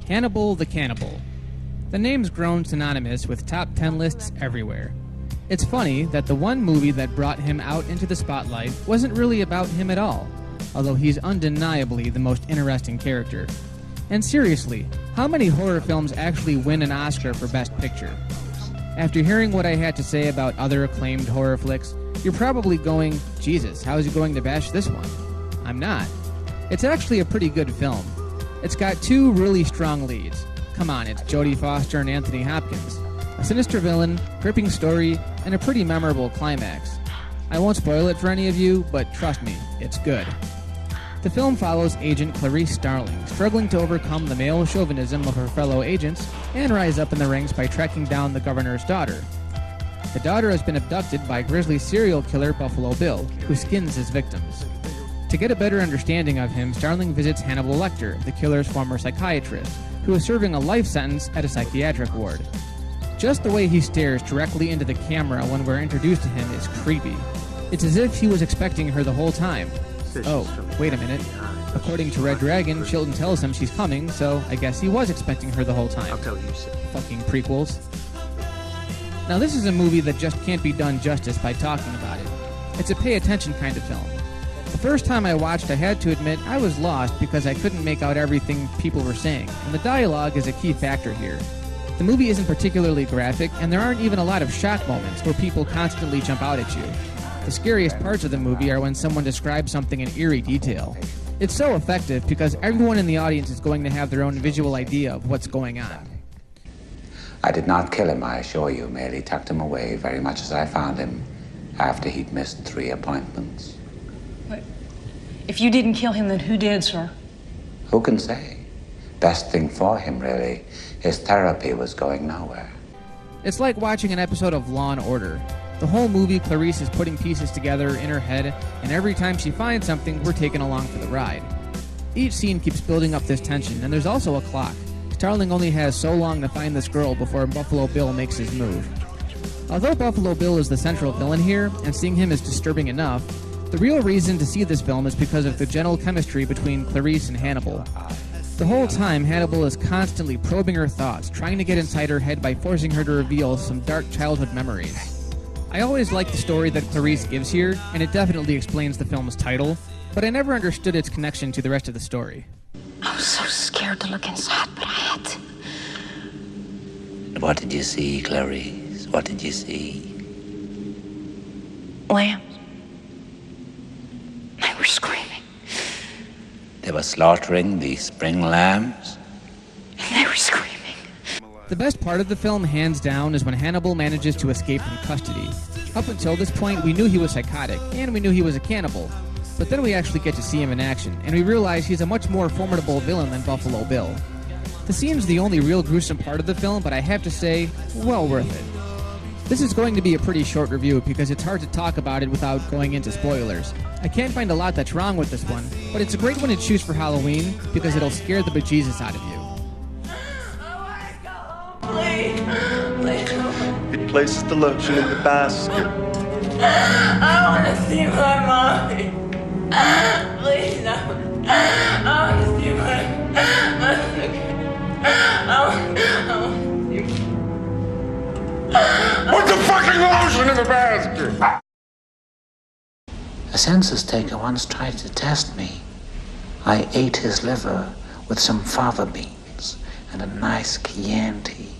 Hannibal the Cannibal. The name's grown synonymous with top 10 lists everywhere. It's funny that the one movie that brought him out into the spotlight wasn't really about him at all, although he's undeniably the most interesting character. And seriously, how many horror films actually win an Oscar for Best Picture? After hearing what I had to say about other acclaimed horror flicks, you're probably going, Jesus, how is he going to bash this one? I'm not. It's actually a pretty good film. It's got two really strong leads. Come on, it's Jodie Foster and Anthony Hopkins. A sinister villain, gripping story, and a pretty memorable climax. I won't spoil it for any of you, but trust me, it's good. The film follows Agent Clarice Starling, struggling to overcome the male chauvinism of her fellow agents and rise up in the ranks by tracking down the governor's daughter. The daughter has been abducted by grisly serial killer Buffalo Bill, who skins his victims. To get a better understanding of him, Starling visits Hannibal Lecter, the killer's former psychiatrist, who is serving a life sentence at a psychiatric ward. Just the way he stares directly into the camera when we're introduced to him is creepy. It's as if he was expecting her the whole time. Oh, wait a minute. According to Red Dragon, Chilton tells him she's coming, so I guess he was expecting her the whole time. I'll tell you so. Fucking prequels. Now this is a movie that just can't be done justice by talking about it. It's a pay attention kind of film. The first time I watched, I had to admit I was lost because I couldn't make out everything people were saying, and the dialogue is a key factor here. The movie isn't particularly graphic, and there aren't even a lot of shock moments where people constantly jump out at you. The scariest parts of the movie are when someone describes something in eerie detail. It's so effective because everyone in the audience is going to have their own visual idea of what's going on. I did not kill him, I assure you, merely tucked him away very much as I found him after he'd missed 3 appointments. But if you didn't kill him, then who did, sir? Who can say? Best thing for him, really. His therapy was going nowhere. It's like watching an episode of Law & Order. The whole movie, Clarice is putting pieces together in her head, and every time she finds something, we're taken along for the ride. Each scene keeps building up this tension, and there's also a clock. Starling only has so long to find this girl before Buffalo Bill makes his move. Although Buffalo Bill is the central villain here, and seeing him is disturbing enough, the real reason to see this film is because of the gentle chemistry between Clarice and Hannibal. The whole time, Hannibal is constantly probing her thoughts, trying to get inside her head by forcing her to reveal some dark childhood memories. I always like the story that Clarice gives here, and it definitely explains the film's title, but I never understood its connection to the rest of the story. I was so scared to look inside, but I had to. What did you see, Clarice? What did you see? Lambs. They were screaming. They were slaughtering the spring lambs? And they were screaming. The best part of the film, hands down, is when Hannibal manages to escape from custody. Up until this point, we knew he was psychotic, and we knew he was a cannibal. But then we actually get to see him in action, and we realize he's a much more formidable villain than Buffalo Bill. The scene's the only real gruesome part of the film, but I have to say, well worth it. This is going to be a pretty short review because it's hard to talk about it without going into spoilers. I can't find a lot that's wrong with this one, but it's a great one to choose for Halloween because it'll scare the bejesus out of you. It places the lotion in the basket. I want to see my mommy. Please, no. I want to see my Put the fucking lotion in the basket! A census taker once tried to test me. I ate his liver with some fava beans and a nice Chianti.